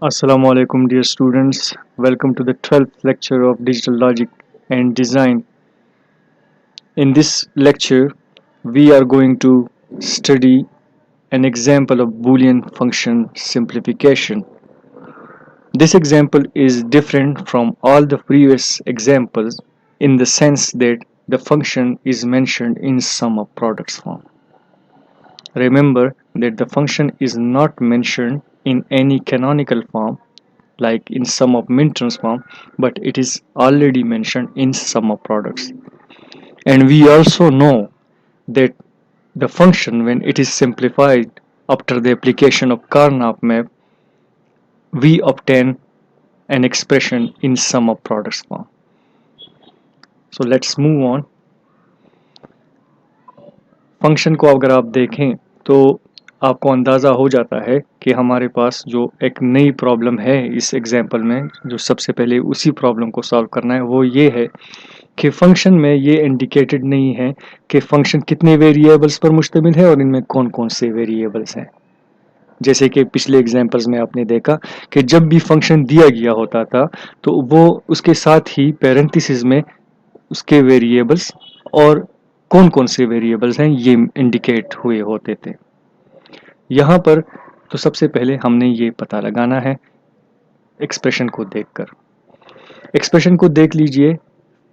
Assalamu alaikum, dear students. Welcome to the 12th lecture of Digital Logic and Design. In this lecture, we are going to study an example of Boolean function simplification. This example is different from all the previous examples in the sense that the function is mentioned in sum of products form. Remember that the function is not mentioned in any canonical form like in sum of minterms form, but it is already mentioned in sum of products. And we also know that the function, when it is simplified after the application of Karnaugh map, we obtain an expression in sum of products form. So let's move on. Function को अगर आप देखें तो आपको अंदाज़ा हो जाता है कि हमारे पास जो एक नई प्रॉब्लम है इस एग्जाम्पल में, जो सबसे पहले उसी प्रॉब्लम को सॉल्व करना है, वो ये है कि फंक्शन में ये इंडिकेटेड नहीं है कि फंक्शन कितने वेरिएबल्स पर मुश्तमिल है और इनमें कौन कौन से वेरिएबल्स हैं। जैसे कि पिछले एग्जाम्पल्स में आपने देखा कि जब भी फंक्शन दिया गया होता था तो वो उसके साथ ही पैरेंथेसिस में उसके वेरिएबल्स और कौन कौन से वेरिएबल्स हैं ये इंडिकेट हुए होते थे। यहाँ पर तो सबसे पहले हमने ये पता लगाना है एक्सप्रेशन को देखकर। एक्सप्रेशन को देख लीजिए,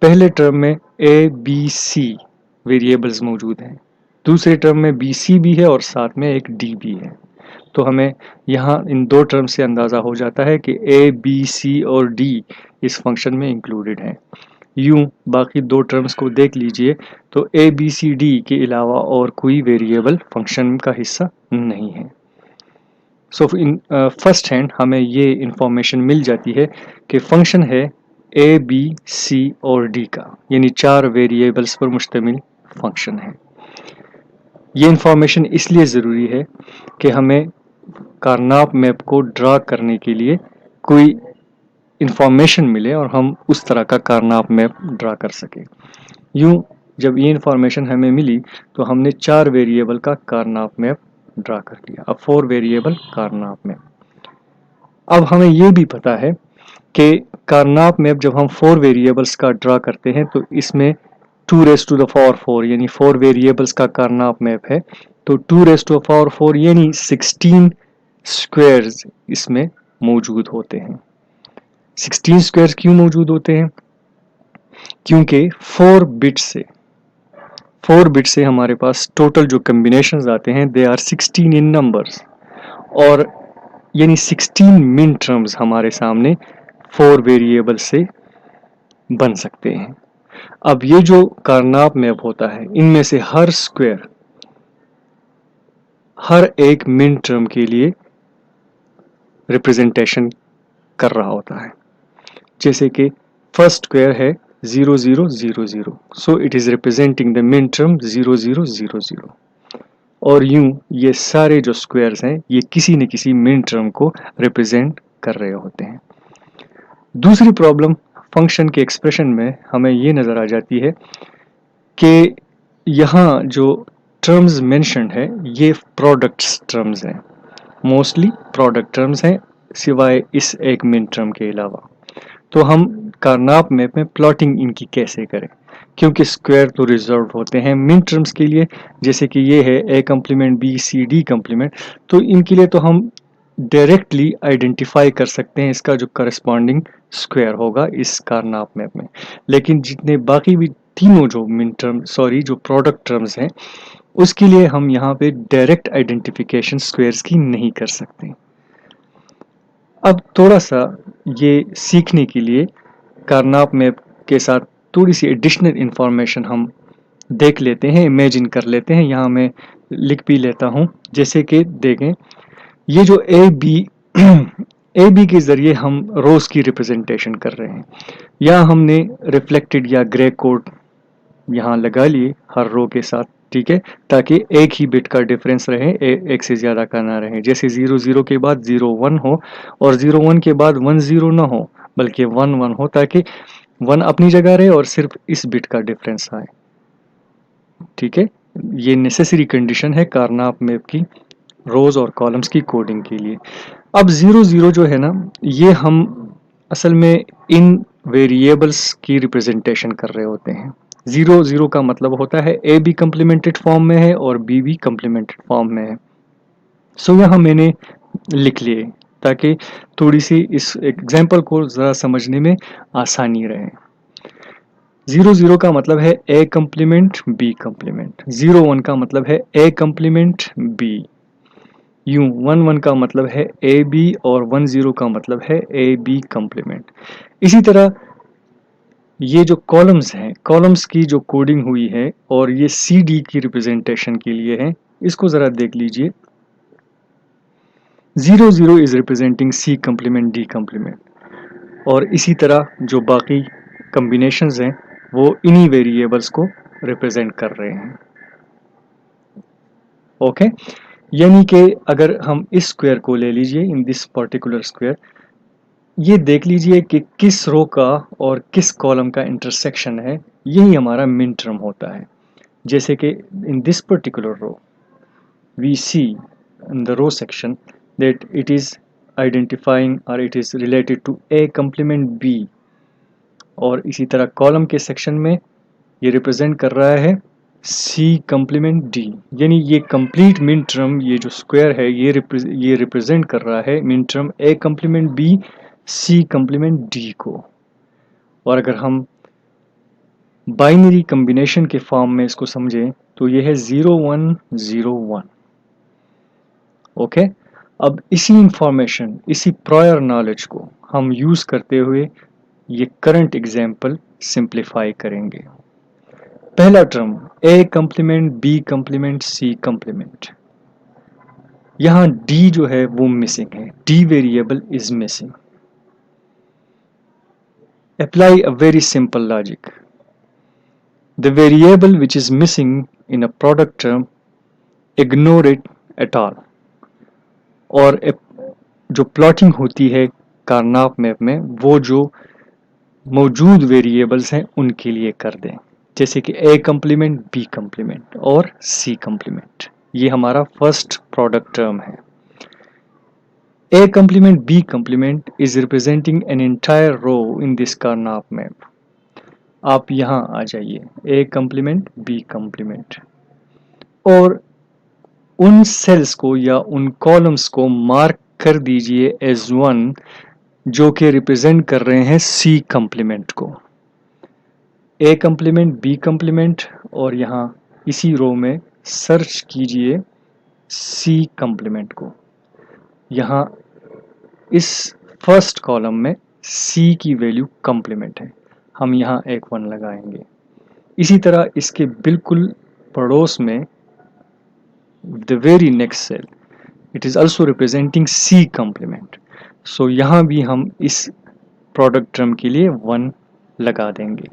पहले टर्म में ए बी सी वेरिएबल्स मौजूद हैं, दूसरे टर्म में बी सी भी है और साथ में एक डी भी है। तो हमें यहाँ इन दो टर्म से अंदाज़ा हो जाता है कि ए बी सी और डी इस फंक्शन में इंक्लूडेड हैं। यूं बाकी दो टर्म्स को देख लीजिए तो ए बी सी डी के अलावा और कोई वेरिएबल फंक्शन का हिस्सा नहीं है। सो इन फर्स्ट हैंड हमें ये इंफॉर्मेशन मिल जाती है कि फंक्शन है ए बी सी और डी का, यानी चार वेरिएबल्स पर मुश्तमिल फंक्शन है। ये इंफॉर्मेशन इसलिए ज़रूरी है कि हमें कार्नाप मैप को ड्रा करने के लिए कोई इंफॉर्मेशन मिले और हम उस तरह का कार्नाप मैप ड्रा कर सकें। यूं जब ये इंफॉर्मेशन हमें मिली तो हमने चार वेरिएबल का कार्नाप मैप ड्रा कर लिया। अब 4 वेरिएबल कार्नाप मैप। अब हमें ये भी पता है कि कार्नाप मैप जब हम 4 वेरिएबल्स का ड्रा करते हैं तो इसमें 2 रेज़ टू द पावर 4 यानी 4 वेरिएबल्स का कार्नाप मैप है, तो 2 रेज़ टू द पावर 4 यानी 16 स्क्वायर्स इसमें मौजूद होते हैं। 16 स्क्वायर्स क्यों मौजूद होते हैं? क्योंकि 4 बिट से हमारे पास टोटल जो कम्बिनेशंस आते हैं दे आर 16 इन नंबर्स, और यानी 16 मिन टर्म्स हमारे सामने 4 वेरिएबल से बन सकते हैं। अब ये जो कार्नाप मैप होता है इनमें से हर स्क्वायर हर एक मिन टर्म के लिए रिप्रेजेंटेशन कर रहा होता है। जैसे कि फर्स्ट स्क्वायर है 0000, so it is representing the min term 0000, और यूं ये सारे जो स्क्वायर्स हैं ये किसी न किसी मिन टर्म को रिप्रेजेंट कर रहे होते हैं। दूसरी प्रॉब्लम फंक्शन के एक्सप्रेशन में हमें ये नज़र आ जाती है कि यहाँ जो टर्म्स मेंशन्ड है ये प्रोडक्ट्स टर्म्स हैं, मोस्टली प्रोडक्ट टर्म्स हैं सिवाय इस एक मिन टर्म के अलावा। तो हम कार्नाप मैप में प्लॉटिंग इनकी कैसे करें, क्योंकि स्क्वायर तो रिजर्व होते हैं मिन टर्म्स के लिए, जैसे कि ये है A complement B C D complement, तो इनके लिए तो हम डायरेक्टली आइडेंटिफाई कर सकते हैं इसका जो करस्पॉन्डिंग स्क्वायर होगा इस कार्नाप मैप में। लेकिन जितने बाकी भी तीनों जो मिन टर्म जो प्रोडक्ट टर्म्स हैं उसके लिए हम यहाँ पे डायरेक्ट आइडेंटिफिकेशन स्क्वायर्स की नहीं कर सकते। अब थोड़ा सा ये सीखने के लिए कार्नाप मैप के साथ थोड़ी सी एडिशनल इंफॉर्मेशन हम देख लेते हैं, इमेजिन कर लेते हैं। यहाँ मैं लिख भी लेता हूँ। जैसे कि देखें ये जो ए बी के ज़रिए हम रोज की रिप्रेजेंटेशन कर रहे हैं। यहाँ हमने रिफ्लेक्टेड या ग्रे कोड यहाँ लगा लिए हर रो के साथ, ठीक है, ताकि एक ही बिट का डिफरेंस रहे, एक से ज़्यादा का ना रहे। जैसे 00 के बाद 01 हो और 01 के बाद 10 ना हो बल्कि 11 हो, ताकि 1 अपनी जगह रहे और सिर्फ इस बिट का डिफरेंस आए। ठीक है, ये नेसेसरी कंडीशन है कार्नाप मैप की रोज और कॉलम्स की कोडिंग के लिए। अब 0 0 जो है ना, ये हम असल में इन वेरिएबल्स की रिप्रेजेंटेशन कर रहे होते हैं। 0 0 का मतलब होता है ए भी कम्प्लीमेंटेड फॉर्म में है और बी भी कम्प्लीमेंटेड फॉर्म में है। सो यहाँ मैंने लिख लिए ताकि थोड़ी सी इस एग्जाम्पल को ज़रा समझने में आसानी रहे। 0 0 का मतलब है ए कम्प्लीमेंट बी कम्प्लीमेंट, 0 1 का मतलब है ए कम्प्लीमेंट बी, यूं 1 1 का मतलब है ए बी और 1 0 का मतलब है ए बी कम्प्लीमेंट। इसी तरह ये जो कॉलम्स हैं, कॉलम्स की जो कोडिंग हुई है और ये सी डी की रिप्रेजेंटेशन के लिए है, इसको ज़रा देख लीजिए। 0 0 is representing C complement D complement, और इसी तरह जो बाकी कम्बिनेशंस हैं वो इन्हीं वेरिएबल्स को रिप्रेजेंट कर रहे हैं। ओके, यानी कि अगर हम इस स्क्वायर को ले लीजिए, इन दिस पर्टिकुलर स्क्वायर, ये देख लीजिए कि किस रो का और किस कॉलम का इंटरसेक्शन है, यही हमारा मिन टर्म होता है। जैसे कि in this particular row we see in the row section that it is identifying or it is related to A complement B, और इसी तरह कॉलम के सेक्शन में ये रिप्रेजेंट कर रहा है C complement D, यानी ये कंप्लीट मिन टर्म, ये जो स्क्वायर है ये रिप्रेजेंट कर रहा है min term A complement B C complement D को। और अगर हम बाइनरी कम्बिनेशन के फॉर्म में इसको समझें तो ये है 0 1 0 1। ओके, अब इसी इंफॉर्मेशन, इसी प्रायर नॉलेज को हम यूज करते हुए ये करंट एग्जाम्पल सिंप्लीफाई करेंगे। पहला term A complement B complement C complement, यहाँ डी जो है वो मिसिंग है, D variable is missing. Apply a very simple logic, the variable which is missing in a product term, ignore it at all. और जो plotting होती है कार्नाप map में, वो जो मौजूद वेरिएबल्स हैं उनके लिए कर दें, जैसे कि ए कम्प्लीमेंट बी कम्प्लीमेंट और सी कम्प्लीमेंट। ये हमारा फर्स्ट प्रोडक्ट टर्म है। A complement B complement is representing an entire row in this Karnaugh map. आप यहाँ आ जाइए, ए कम्प्लीमेंट बी कम्प्लीमेंट, और उन सेल्स को या उन कॉलम्स को मार्क कर दीजिए एज 1 जो कि रिप्रेजेंट कर रहे हैं सी कम्प्लीमेंट को। ए कम्प्लीमेंट बी कम्प्लीमेंट, और यहाँ इसी रो में सर्च कीजिए सी कम्प्लीमेंट को। यहाँ इस फर्स्ट कॉलम में सी की वैल्यू कम्प्लीमेंट है, हम यहाँ एक 1 लगाएंगे। इसी तरह इसके बिल्कुल पड़ोस में the very next cell, it is also representing C complement, so यहाँ भी हम इस प्रोडक्ट टर्म के लिए 1 लगा देंगे।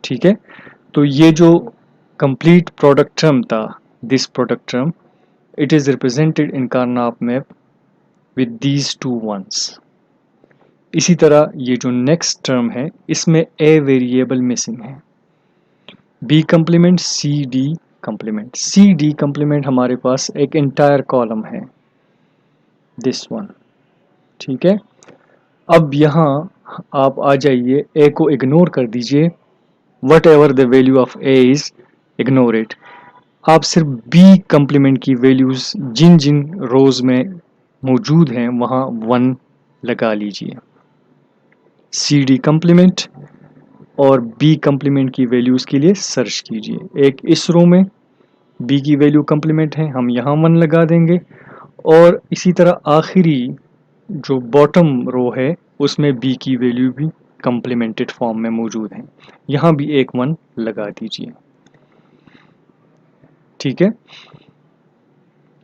ठीक है, तो ये जो कंप्लीट प्रोडक्ट टर्म था, this product term, it is represented in Karnaugh map with these 2 1s। इसी तरह ये जो नेक्स्ट टर्म है इसमें ए वेरिएबल मिसिंग है, B complement C D complement, C D complement हमारे पास एक एंटायर कॉलम है, दिस वन। ठीक है, अब यहाँ आप आ जाइए, ए को इग्नोर कर दीजिए, what ever the value of A is, ignore it. आप सिर्फ बी कम्प्लीमेंट की वैल्यूज जिन जिन रोज में मौजूद हैं वहाँ 1 लगा लीजिए। सी डी कम्प्लीमेंट और बी कम्प्लीमेंट की वैल्यूज के लिए सर्च कीजिए, एक इस रो में बी की वैल्यू कम्प्लीमेंट है, हम यहाँ 1 लगा देंगे, और इसी तरह आखिरी जो बॉटम रो है उसमें बी की वैल्यू भी कम्प्लीमेंटेड फॉर्म में मौजूद है, यहाँ भी एक 1 लगा दीजिए। ठीक है,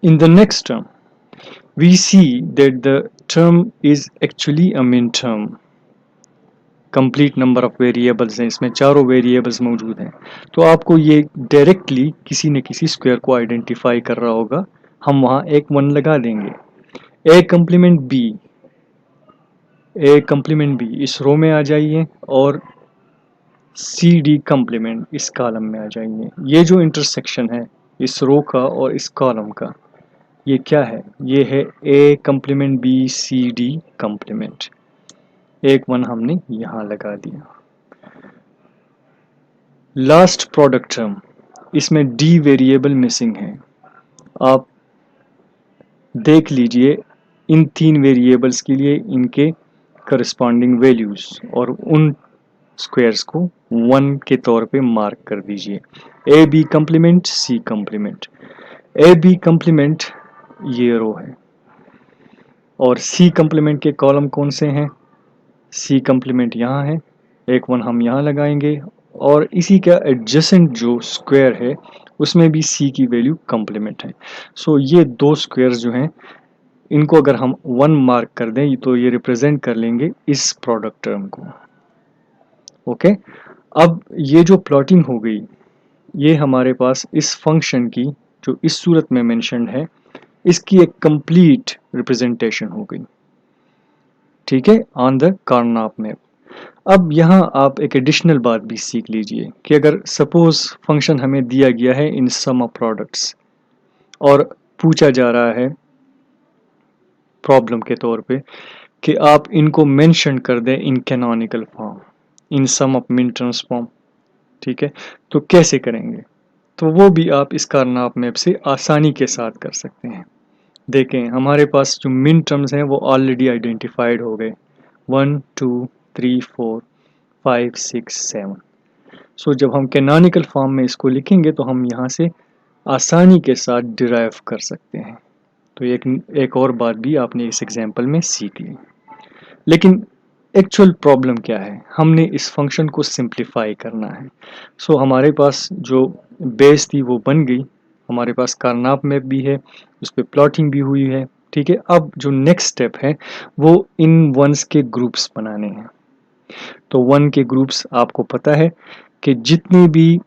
in the next term we see that the term is actually a min term, complete number of variables हैं, इसमें चारों वेरिएबल्स मौजूद हैं, तो आपको ये डायरेक्टली किसी न किसी स्क्वायर को आइडेंटिफाई कर रहा होगा, हम वहाँ एक 1 लगा देंगे। A complement B, A complement B इस रो में आ जाइए, और सी डी कम्प्लीमेंट इस कॉलम में आ जाइए। ये जो इंटरसेक्शन है इस रो का और इस कॉलम का, ये क्या है? ये है A complement B C D complement. एक 1 हमने यहाँ लगा दिया। लास्ट प्रोडक्ट टर्म, इसमें D वेरिएबल मिसिंग है। आप देख लीजिए इन 3 वेरिएबल्स के लिए इनके करस्पॉन्डिंग वैल्यूज और उन स्क्वायर्स को 1 के तौर पे मार्क कर दीजिए। A B complement, C complement. A B complement ये रो है और सी कंप्लीमेंट के कॉलम कौन से हैं? सी कंप्लीमेंट यहाँ है, एक 1 हम यहाँ लगाएंगे और इसी का एडजेसेंट जो स्क्वायर है उसमें भी सी की वैल्यू कंप्लीमेंट है। सो ये दो स्क्वायर्स जो हैं इनको अगर हम 1 मार्क कर दें तो ये रिप्रेजेंट कर लेंगे इस प्रोडक्ट टर्म को। ओके, अब ये जो प्लॉटिंग हो गई ये हमारे पास इस फंक्शन की जो इस सूरत में मेंशन्ड है इसकी एक कंप्लीट रिप्रेजेंटेशन हो गई। ठीक है, ऑन द कार्नाप मैप। अब यहाँ आप एक एडिशनल बात भी सीख लीजिए कि अगर सपोज फंक्शन हमें दिया गया है इन सम ऑफ प्रोडक्ट्स और पूछा जा रहा है प्रॉब्लम के तौर पे कि आप इनको मेंशन कर दें in canonical form, in sum of minterms form. ठीक है, तो कैसे करेंगे? तो वो भी आप इस कार्नाप मैप से आसानी के साथ कर सकते हैं। देखें हमारे पास जो मिन टर्म्स हैं वो ऑलरेडी आइडेंटिफाइड हो गए, 1 2 3 4 5 6 7। सो जब हम कैनोनिकल फॉर्म में इसको लिखेंगे तो हम यहाँ से आसानी के साथ डिराइव कर सकते हैं। तो एक और बात भी आपने इस एग्जाम्पल में सीख ली। लेकिन एक्चुअल प्रॉब्लम क्या है? हमने इस फंक्शन को सिंप्लीफाई करना है। सो हमारे पास जो बेस थी वो बन गई, हमारे पास कार्नाप मैप भी है, उस पर प्लॉटिंग भी हुई है। ठीक है, अब जो नेक्स्ट स्टेप है वो इन वंस के ग्रुप्स बनाने हैं। तो वन के ग्रुप्स आपको पता है कि जितने भी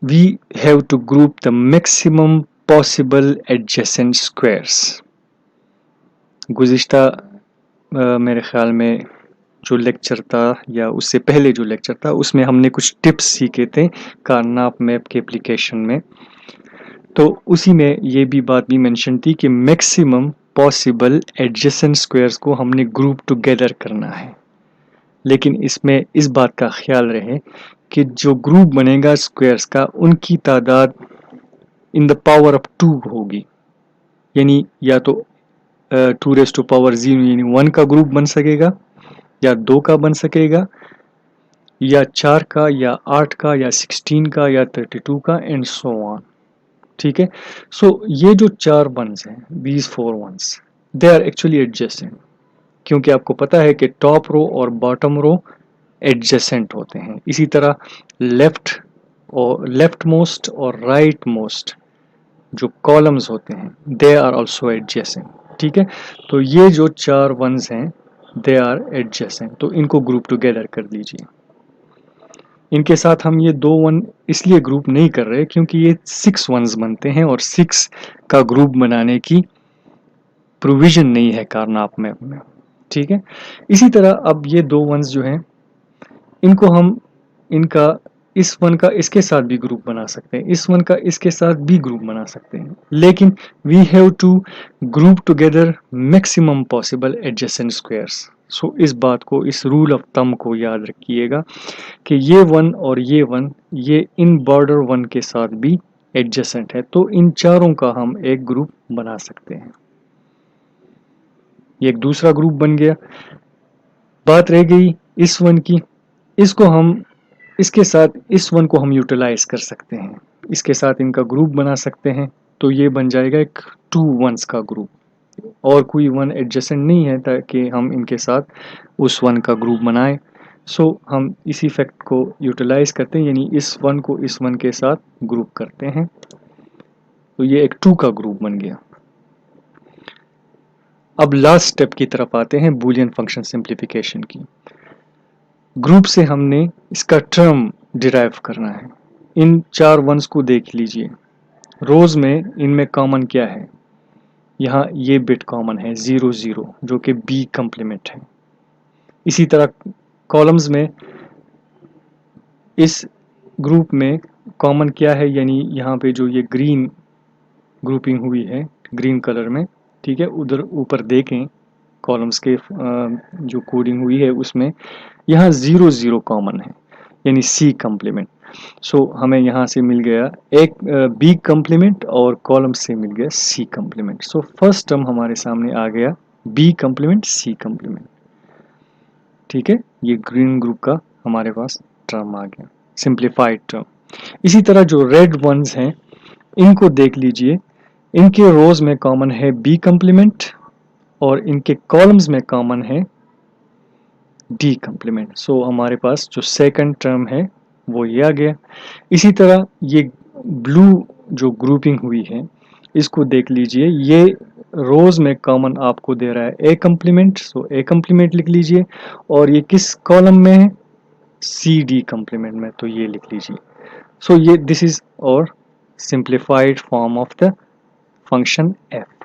we have to group the maximum possible adjacent squares. गुज़िश्ता मेरे ख्याल में जो लेक्चर था या उससे पहले जो लेक्चर था उसमें हमने कुछ टिप्स सीखे थे कार्नाप मैप के एप्लीकेशन में। तो उसी में ये भी बात भी मेंशन थी कि मैक्सिमम पॉसिबल एडजेसेंट स्क्वायर्स को हमने ग्रुप टुगेदर करना है। लेकिन इसमें इस बात का ख्याल रहे कि जो ग्रुप बनेगा स्क्वायर्स का उनकी तादाद इन द पावर ऑफ 2 होगी, यानी या तो 2 रेज़ टू पावर 0 यानी 1 का ग्रुप बन सकेगा या 2 का बन सकेगा या 4 का या 8 का या 16 का या 32 का एंड सो ऑन। ठीक है, सो ये जो 4 वंस हैं, these 4 ones they are actually adjacent, क्योंकि आपको पता है कि टॉप रो और बॉटम रो एडजेसेंट होते हैं। इसी तरह लेफ्ट मोस्ट और राइट मोस्ट जो कॉलम्स होते हैं दे आर ऑल्सो एडजेसेंट। ठीक है, तो ये जो 4 वंस हैं दे आर एडजेसेंट, तो इनको ग्रुप टुगेदर कर दीजिए। इनके साथ हम ये 2 वन इसलिए ग्रुप नहीं कर रहे क्योंकि ये 6 वंस बनते हैं और 6 का ग्रुप बनाने की प्रोविजन नहीं है कार्नाप मैप में। ठीक है, इसी तरह अब ये 2 वंस जो हैं इनको हम इनका इस वन का इसके साथ भी ग्रुप बना सकते हैं, इस वन का इसके साथ भी ग्रुप बना सकते हैं, लेकिन we have to group together maximum possible adjacent squares. So इस बात को, इस रूल ऑफ थंब को याद रखिएगा कि ये वन और ये वन ये इन बॉर्डर वन के साथ भी एडजेसेंट है, तो इन चारों का हम एक ग्रुप बना सकते हैं। ये एक दूसरा ग्रुप बन गया। बात रह गई इस वन की, इसको हम इसके साथ इस वन को हम यूटिलाइज कर सकते हैं, इसके साथ इनका ग्रुप बना सकते हैं, तो ये बन जाएगा एक 2 वंस का ग्रुप। और कोई वन एडजेसेंट नहीं है ताकि हम इनके साथ उस वन का ग्रुप बनाएं। सो हम इसी फैक्ट को यूटिलाइज करते हैं, यानी इस वन को इस वन के साथ ग्रुप करते हैं, तो ये एक 2 का ग्रुप बन गया। अब लास्ट स्टेप की तरफ आते हैं, बूलियन फंक्शन सिंप्लीफिकेशन की। ग्रुप से हमने इसका टर्म डिराइव करना है। इन 4 वंस को देख लीजिए, रोज में इनमें कॉमन क्या है? यहाँ ये बिट कॉमन है 0 0 जो कि बी कंप्लीमेंट है। इसी तरह कॉलम्स में इस ग्रुप में कॉमन क्या है, यानी यहाँ पे जो ये ग्रीन ग्रुपिंग हुई है ग्रीन कलर में, ठीक है। उधर ऊपर देखें कॉलम्स के जो कोडिंग हुई है उसमें यहाँ 0 0 कॉमन है, यानी सी कम्प्लीमेंट। सो हमें यहाँ से मिल गया एक बी कम्प्लीमेंट और कॉलम से मिल गया सी कम्प्लीमेंट। सो फर्स्ट टर्म हमारे सामने आ गया बी कम्प्लीमेंट सी कम्प्लीमेंट, ठीक है। ये ग्रीन ग्रुप का हमारे पास टर्म आ गया, सिंप्लीफाइड टर्म। इसी तरह जो रेड वंस हैं इनको देख लीजिए, इनके रोज में कॉमन है बी कम्प्लीमेंट और इनके कॉलम्स में कॉमन है डी कम्प्लीमेंट। सो हमारे पास जो सेकंड टर्म है वो ये आ गया। इसी तरह ये ब्लू जो ग्रुपिंग हुई है इसको देख लीजिए, ये रोज में कॉमन आपको दे रहा है A complement, so A complement लिख लीजिए। और ये किस कॉलम में है, सी डी कम्प्लीमेंट में, तो ये लिख लीजिए। सो ये दिस इज और simplified form of the function F.